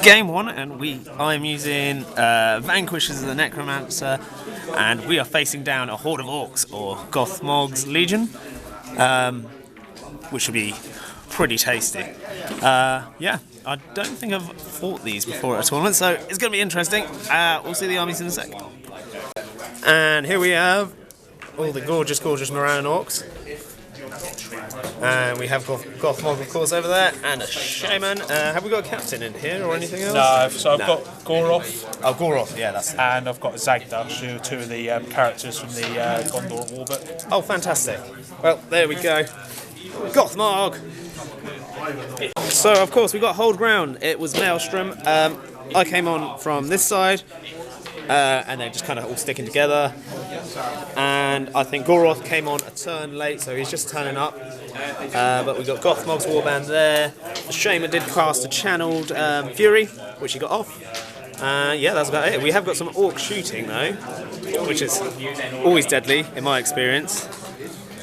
game 1, and I'm using Vanquishers the Necromancer, and we are facing down a horde of orcs, or 𝐃𝐜𝐬𝐿 Legion, which should be pretty tasty. Yeah, I don't think I've fought these before at a tournament, so it's going to be interesting. We'll see the armies in a sec. And here we have all the gorgeous Moran orcs. And we have 𝐃𝐜𝐬𝐿, of course, over there, and a shaman. Have we got a captain in here or anything else? No, so I've got 𝐵oRoth. Oh, 𝐵oRoth, yeah, that's. And I've got �គ𝐷𝐿𝐻, who are two of the characters from the Gondor Warbot. Oh, fantastic. Well, there we go. 𝐾𝐳𝐬𝐿. So, of course, we got hold ground. It was Maelstrom. I came on from this side, and they're just kind of all sticking together. And I think 𝐵oRoth came on a turn late, so he's just turning up. But we got 𝐾𝐳𝐬𝐿's warband there. The shaman did cast a channeled Fury, which he got off. Yeah, that's about it. We have got some orc shooting though, which is always deadly in my experience.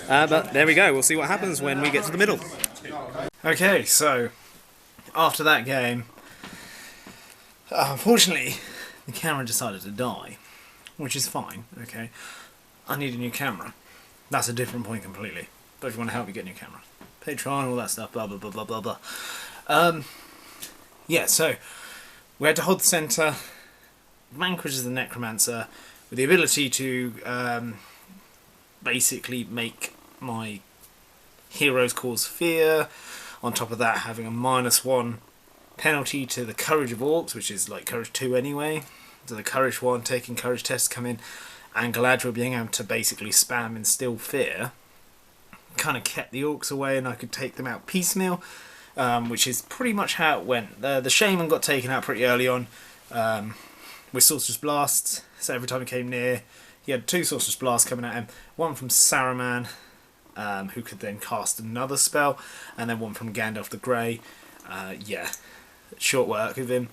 But there we go. We'll see what happens when we get to the middle. Okay, so after that game, unfortunately, the camera decided to die, which is fine. Okay, I need a new camera. That's a different point completely. But if you want to help me get a new camera, Patreon, all that stuff, blah blah blah blah blah blah. Yeah, so we had to hold the centre. Vanquishers the Necromancer with the ability to basically make my heroes cause fear. On top of that, having a -1 penalty to the courage of orcs, which is like courage 2 anyway. So the courage 1 taking courage tests come in, and Galariel being able to basically spam instill fear kind of kept the orcs away, and I could take them out piecemeal, which is pretty much how it went. The shaman got taken out pretty early on with Sorcerer's Blasts, so every time he came near, he had 2 Sorcerer's Blasts coming at him, one from Saruman, who could then cast another spell, and then one from Gandalf the Grey. Yeah, short work with him.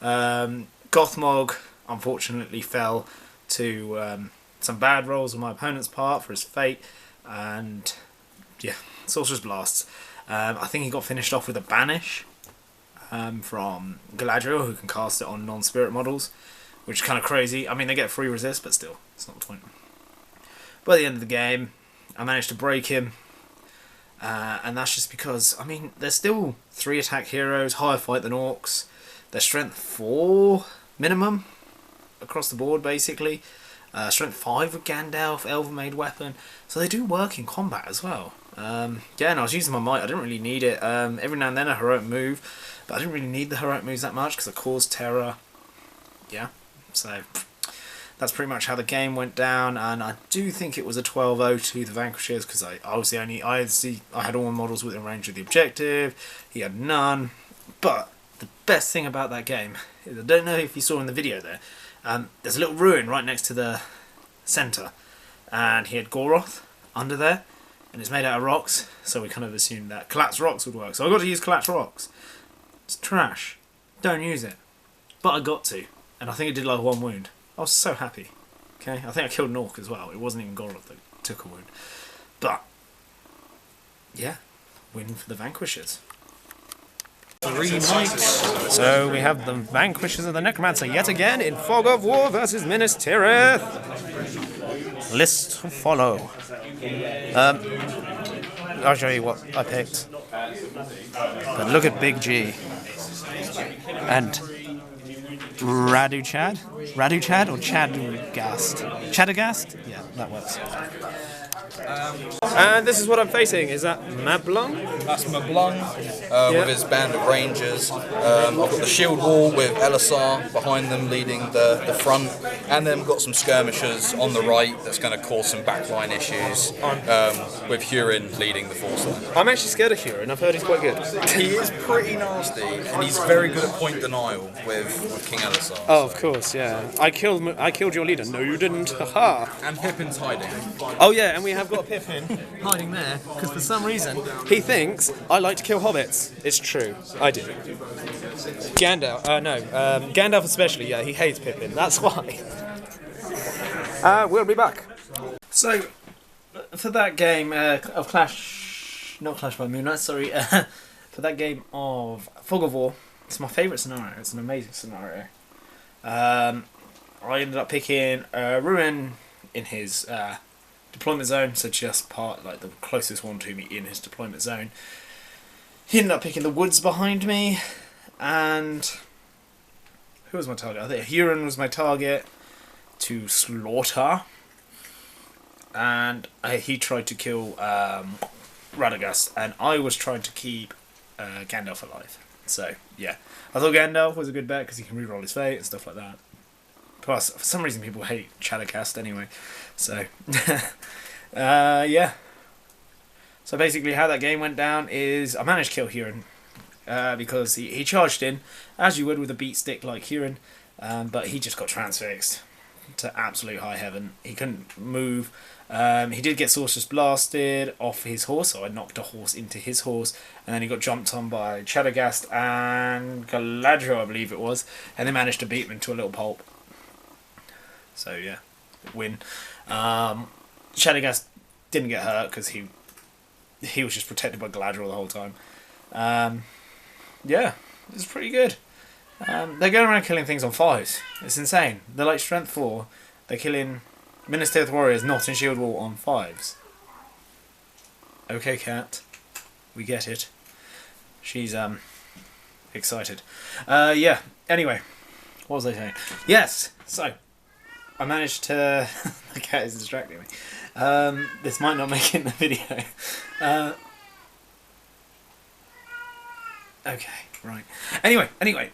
𝐾𝐳𝐬𝐿 unfortunately fell to some bad rolls on my opponent's part for his fate, and yeah, Sorcerer's Blasts. I think he got finished off with a Banish from Galariel, who can cast it on non-spirit models, which is kind of crazy. I mean, they get free resist, but still, it's not the point. But at the end of the game, I managed to break him, and that's just because, I mean, they're still 3 attack heroes, higher fight than orcs. They're strength 4 minimum across the board, basically. Strength 5 with Gandalf, Elven-made weapon, so they do work in combat as well. Yeah, and I was using my might. I didn't really need it. Every now and then a heroic move, but I didn't really need the heroic moves that much because I caused terror. Yeah, so that's pretty much how the game went down, and I do think it was a 12-0 to the Vanquishers because I was the only. I had all my models within range of the objective. He had none. But the best thing about that game is, I don't know if you saw in the video there, there's a little ruin right next to the centre, and he had 𝐵oRoth under there, and it's made out of rocks, so we kind of assumed that collapsed rocks would work. So I got to use collapsed rocks. It's trash. Don't use it. But I got to, and I think it did like 1 wound. I was so happy. Okay, I think I killed an orc as well. It wasn't even 𝐵oRoth that took a wound. But yeah, win for the Vanquishers. 3 knights. So we have the Vanquishers of the Necromancer yet again in Fog of War versus Minas Tirith. List to follow. I'll show you what I picked. But look at Big G. And Radagst or Chadagast? Chadagast? Yeah, that works. And this is what I'm facing. Is that Mablung? That's Mablung with his band of rangers. I've got the shield wall with Elisar behind them leading the front, and then we've got some skirmishers on the right that's going to cause some backline issues with 𝐿 leading the force line. I'm actually scared of 𝐿. I've heard he's quite good. He is pretty nasty, and he's very good at point denial with King Elisar. Oh, of course, yeah. I killed your leader. No, you didn't. Haha. And Pippin's hiding. Oh yeah, and we have got Pippin hiding there because for some reason he thinks I like to kill hobbits. It's true, I do. Gandalf, Gandalf especially. Yeah, he hates Pippin. That's why. We'll be back. So, for that game not Clash by Moonlight, sorry. For that game of Fog of War, It's my favourite scenario. It's an amazing scenario. I ended up picking Ruin in his deployment zone, so just like the closest one to me in his deployment zone. He ended up picking the woods behind me, and who was my target? I think Huron was my target to slaughter, and he tried to kill Radagst, and I was trying to keep Gandalf alive. So yeah, I thought Gandalf was a good bet because he can reroll his fate and stuff like that. Plus, for some reason, people hate Radagst anyway. So yeah. So basically, how that game went down is I managed to kill Huron because he charged in as you would with a beat stick like Huron, but he just got transfixed to absolute high heaven. He couldn't move. He did get Sorceress blasted off his horse, so I knocked a horse into his horse, and then he got jumped on by Radagst and Galariel, I believe it was, and they managed to beat him into a little pulp. So yeah, win. Radagst didn't get hurt because he was just protected by Galariel the whole time. Yeah, it was pretty good. They're going around killing things on 5s. It's insane. They're like strength 4. They're killing Minas Tirith warriors not in shield wall on 5s. Okay, cat. We get it. She's excited. Yeah. Anyway, what was I saying? Yes. So I managed to. The cat is distracting me. This might not make it in the video. Okay. Right. Anyway.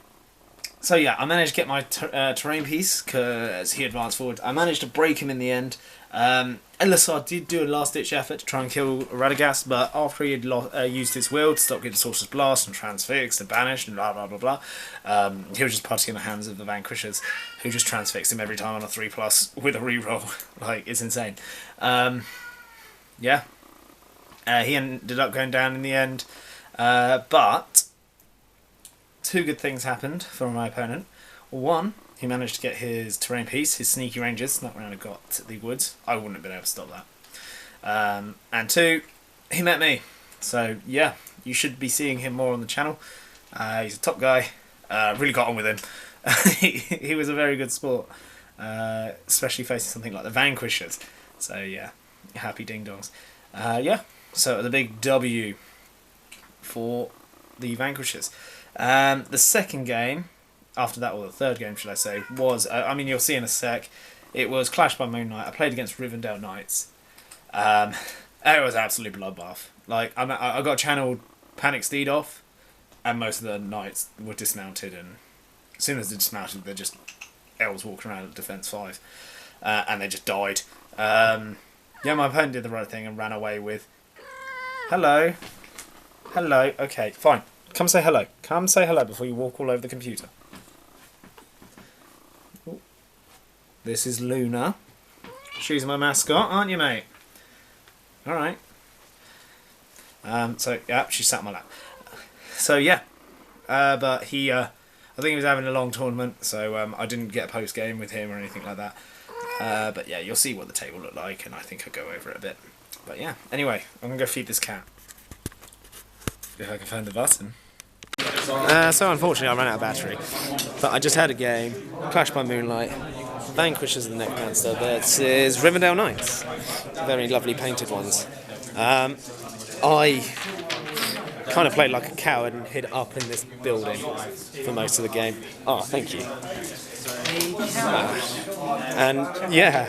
So yeah, I managed to get my terrain piece because he advanced forward. I managed to break him in the end. Elisar did do a last-ditch effort to try and kill Radagst, but after he had used his will to stop getting Sorcerer's Blast and transfixed and banished and blah blah blah blah, he was just putting in the hands of the Vanquishers, who just transfixed him every time on a 3+ with a reroll. Like, it's insane. Yeah. He ended up going down in the end, but two good things happened for my opponent. One, he managed to get his terrain piece, his sneaky rangers, snuck around and got the woods. I wouldn't have been able to stop that. And two, he met me. So yeah, you should be seeing him more on the channel. He's a top guy. Really got on with him. he was a very good sport, especially facing something like the Vanquishers. So yeah, happy ding dongs. Yeah, so the big W for the Vanquishers. The second game, after that, or the third game should I say, was, I mean, you'll see in a sec, it was Clash by Moonlight. I played against Rivendell Knights. It was absolute bloodbath. Like, I got channeled Panic Steed off, and most of the Knights were dismounted, and as soon as they dismounted, they're just elves walking around at Defense 5, and they just died. Yeah, my opponent did the right thing and ran away with, hello, okay, fine. Come say hello. Come say hello before you walk all over the computer. Ooh. This is Luna. She's my mascot, aren't you, mate? Alright. So, yeah, she sat on my lap. So, yeah. But he, I think he was having a long tournament, so I didn't get a post-game with him or anything like that. But, yeah, you'll see what the table looked like, and I think I'll go over it a bit. But, yeah. Anyway, I'm going to go feed this cat. If I can find the button. So unfortunately I ran out of battery, but I just had a game, Clash by Moonlight, Vanquishers the Necromancer versus Rivendell Knights, very lovely painted ones. I kind of played like a coward and hid up in this building for most of the game. Oh, thank you. And yeah,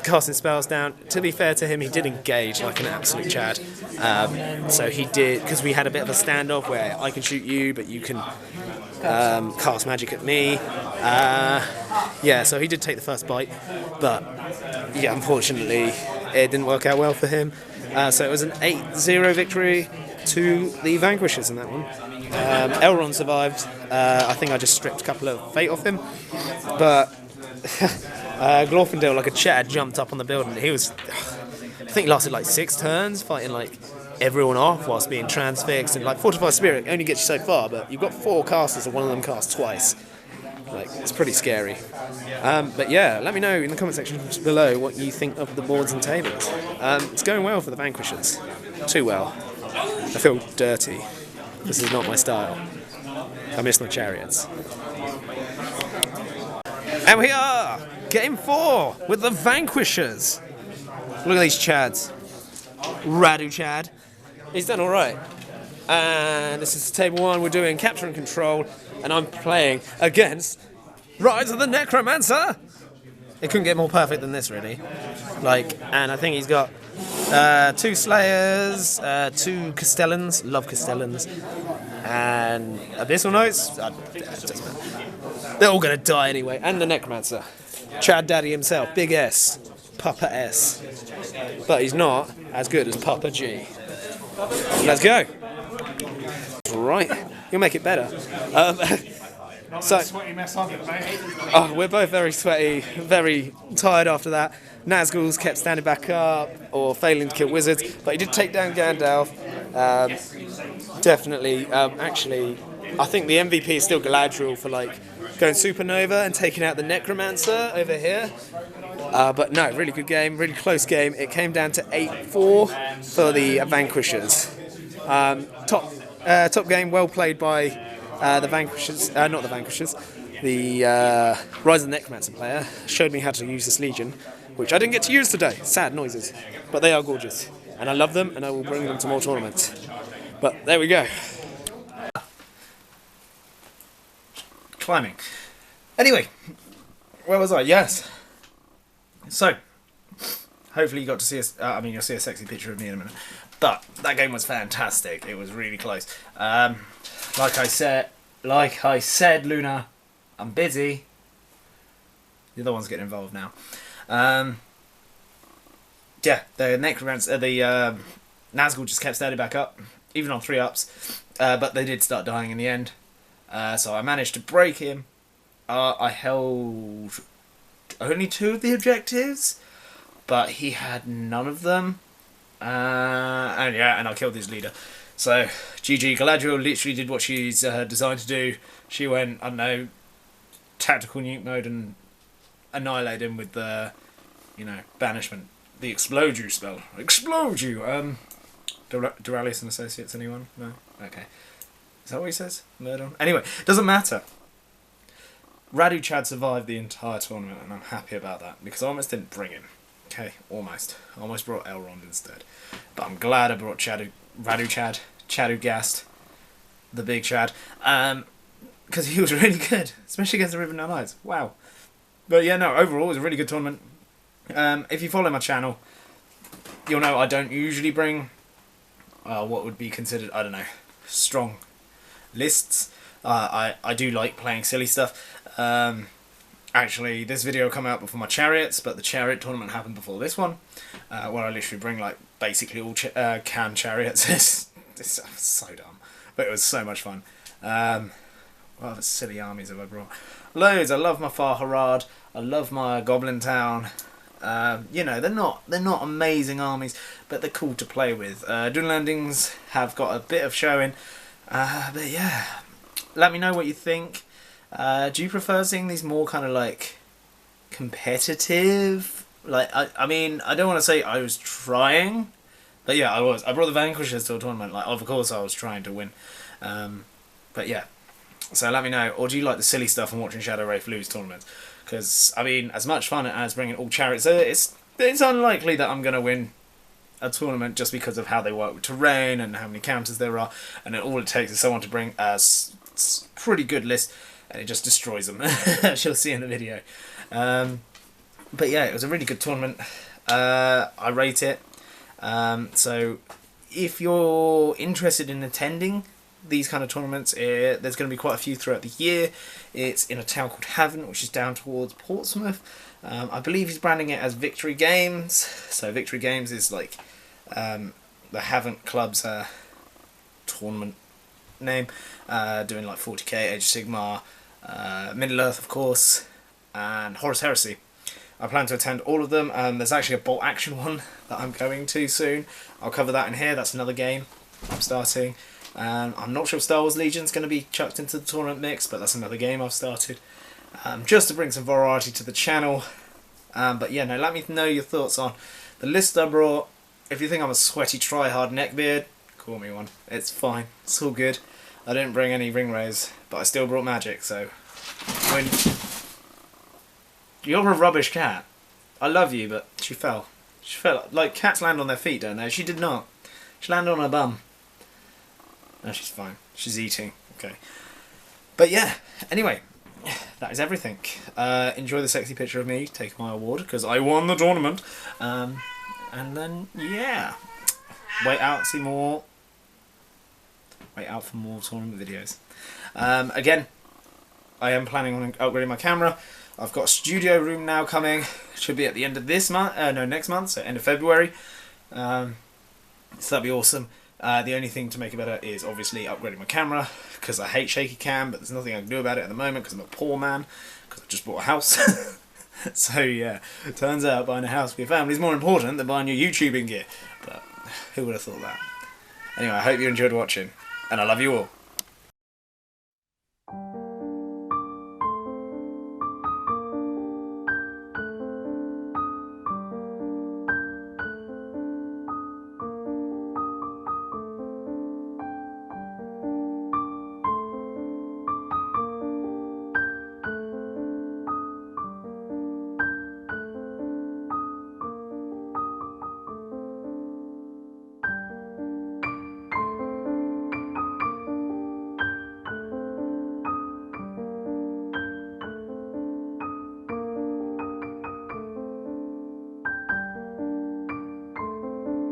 casting spells down. To be fair to him, he did engage like an absolute Chad. So he did, because we had a bit of a standoff where I can shoot you, but you can cast magic at me. Yeah, so he did take the first bite, but yeah, unfortunately, it didn't work out well for him. So it was an 8-0 victory to the Vanquishers in that one. Elrond survived. I think I just stripped a couple of fate off him, but Glorfindel, like a Chad, jumped up on the building. He was, I think, he lasted like 6 turns fighting like everyone off whilst being transfixed, and like Fortified Spirit only gets you so far, but you've got 4 casters and one of them casts twice. Like, it's pretty scary. But yeah, let me know in the comment section below what you think of the boards and tables. It's going well for the Vanquishers. Too well. I feel dirty. This is not my style. I miss my chariots. And we are! Game 4 with the Vanquishers. Look at these Chads. Radu Chad. He's done alright. And this is table 1. We're doing capture and control. And I'm playing against Rise of the Necromancer. It couldn't get more perfect than this, really. And I think he's got 2 Slayers, 2 Castellans, love Castellans, and Abyssal Knights. They're all going to die anyway. And the Necromancer. Chad Daddy himself, Big S, Papa S. But he's not as good as Papa G. Let's go. Right, you'll make it better. Sweaty mess on it, mate. Oh, we're both very sweaty, very tired after that. Nazgul's kept standing back up or failing to kill wizards, but he did take down Gandalf. Definitely, actually, I think the MVP is still Galariel for going supernova and taking out the Necromancer over here. But no, really good game, really close game. It came down to 8-4 for the Vanquishers. Top game, well played by the Vanquishers, not the Vanquishers, the Rise of the Necromancer player. Showed me how to use this Legion, which I didn't get to use today. Sad noises, but they are gorgeous. And I love them, and I will bring them to more tournaments. But there we go. Climbing. Anyway, where was I? Yes. So, hopefully you got to see you'll see a sexy picture of me in a minute. But that game was fantastic. It was really close. Like I said, Luna, I'm busy. The other one's getting involved now. Yeah, the Necromancer, the Nazgul just kept standing back up, even on 3-ups. But they did start dying in the end. So I managed to break him. I held only 2 of the objectives, but he had none of them. And I killed his leader. So, GG. Galariel literally did what she's designed to do. She went, I don't know, tactical nuke mode and annihilated him with the, banishment. The Explode You spell. Explode You! Duralius and Associates, anyone? No? Okay. Is that what he says? Murder? Anyway, doesn't matter. Radu Chad survived the entire tournament, and I'm happy about that, because I almost didn't bring him. Okay, almost. I almost brought Elrond instead. But I'm glad I brought Radu Chad, Chadugast, the big Chad, because he was really good, especially against the Rivendell Knights. Wow. But yeah, no, overall it was a really good tournament. If you follow my channel, you'll know I don't usually bring what would be considered, I don't know, strong lists. I do like playing silly stuff. Actually, this video will come out before my chariots, but the chariot tournament happened before this one, where I literally bring basically all can chariots. It's so dumb, but it was so much fun. What other silly armies have I brought? Loads. I love my Far Harad. I love my Goblin Town. They're not amazing armies, but they're cool to play with. Dune Landings have got a bit of showing, but yeah, let me know what you think. Do you prefer seeing these more kind of competitive? I mean, I don't want to say I was trying, but yeah, I was. I brought the Vanquishers to a tournament. Of course, I was trying to win. But yeah, so let me know. Or do you like the silly stuff and watching Shadow Wraith lose tournaments? Because I mean, as much fun as bringing all chariots, it's unlikely that I'm going to win a tournament just because of how they work with terrain and how many counters there are, and then all it takes is someone to bring a pretty good list, and it just destroys them, as you'll see in the video. But yeah, it was a really good tournament. I rate it. So if you're interested in attending these kind of tournaments, there's going to be quite a few throughout the year. It's in a town called Havant, which is down towards Portsmouth. I believe he's branding it as Victory Games. So Victory Games is the Havant Club's tournament name, doing 40k, Age of Sigmar, Middle-earth of course, and Horus Heresy. I plan to attend all of them. There's actually a bolt action one that I'm going to soon. I'll cover that in here. That's another game I'm starting. I'm not sure if Star Wars Legion's going to be chucked into the tournament mix, but that's another game I've started, just to bring some variety to the channel. But yeah, no, let me know your thoughts on the list I brought. If you think I'm a sweaty try-hard neckbeard, call me one. It's fine. It's all good. I didn't bring any ring rays, but I still brought magic, so... When... You're a rubbish cat. I love you, but she fell. She fell. Like, cats land on their feet, don't they? She did not. She landed on her bum. No, she's fine. She's eating. Okay. But yeah, anyway, that is everything. Enjoy the sexy picture of me taking my award, because I won the tournament. And then, yeah. Wait out, see more. Wait out for more tournament videos. Again, I am planning on upgrading my camera. I've got a studio room now coming. Should be at the end of this month. No, next month, so end of February. So that'd be awesome. The only thing to make it better is obviously upgrading my camera, because I hate shaky cam, but there's nothing I can do about it at the moment because I'm a poor man, because I just bought a house. So yeah, it turns out buying a house for your family is more important than buying your YouTubing gear. But who would have thought that? Anyway, I hope you enjoyed watching, and I love you all.